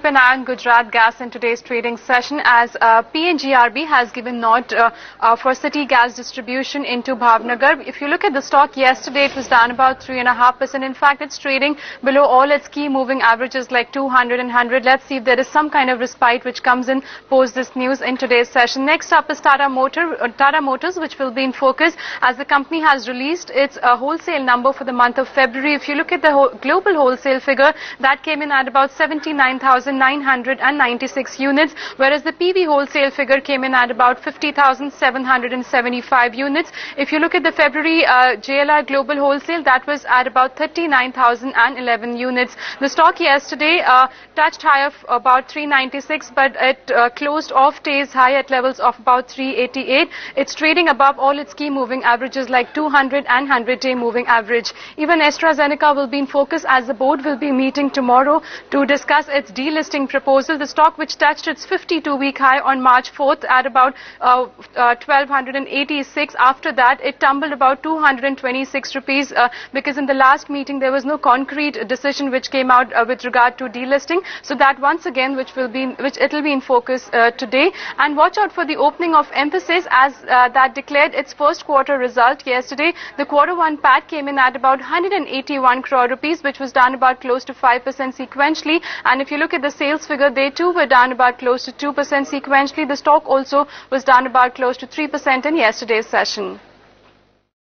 keep an eye on Gujarat Gas in today's trading session as PNGRB has given nod for city gas distribution into Bhavnagar. If you look at the stock yesterday, it was down about 3.5%. In fact, it's trading below all its key moving averages like 200 and 100. Let's see if there is some kind of respite which comes in post this news in today's session. Next up is Tata Motors, which will be in focus as the company has released its wholesale number for the month of February. If you look at the global wholesale figure, that came in at about 79,996 units, whereas the PV wholesale figure came in at about 50,775 units. If you look at the February JLR global wholesale, that was at about 39,011 units. The stock yesterday touched high of about 396, but it closed off day's high at levels of about 388. It's trading above all its key moving averages like 200 and 100-day moving average. Even AstraZeneca will be in focus as the board will be meeting tomorrow to discuss its delisting proposal. The stock, which touched its 52-week high on March 4th at about 1,286. After that, it tumbled about 226 rupees because in the last meeting there was no concrete decision which came out with regard to delisting. So that once again, which it will be in focus today. And watch out for the opening of Mphasis as that declared its first quarter result yesterday. The quarter one PAT came in at about 181 crore rupees, which was down about close to 5% sequentially. And if you look at the sales figure, they too were down about close to 2% sequentially. The stock also was down about close to 3% in yesterday's session.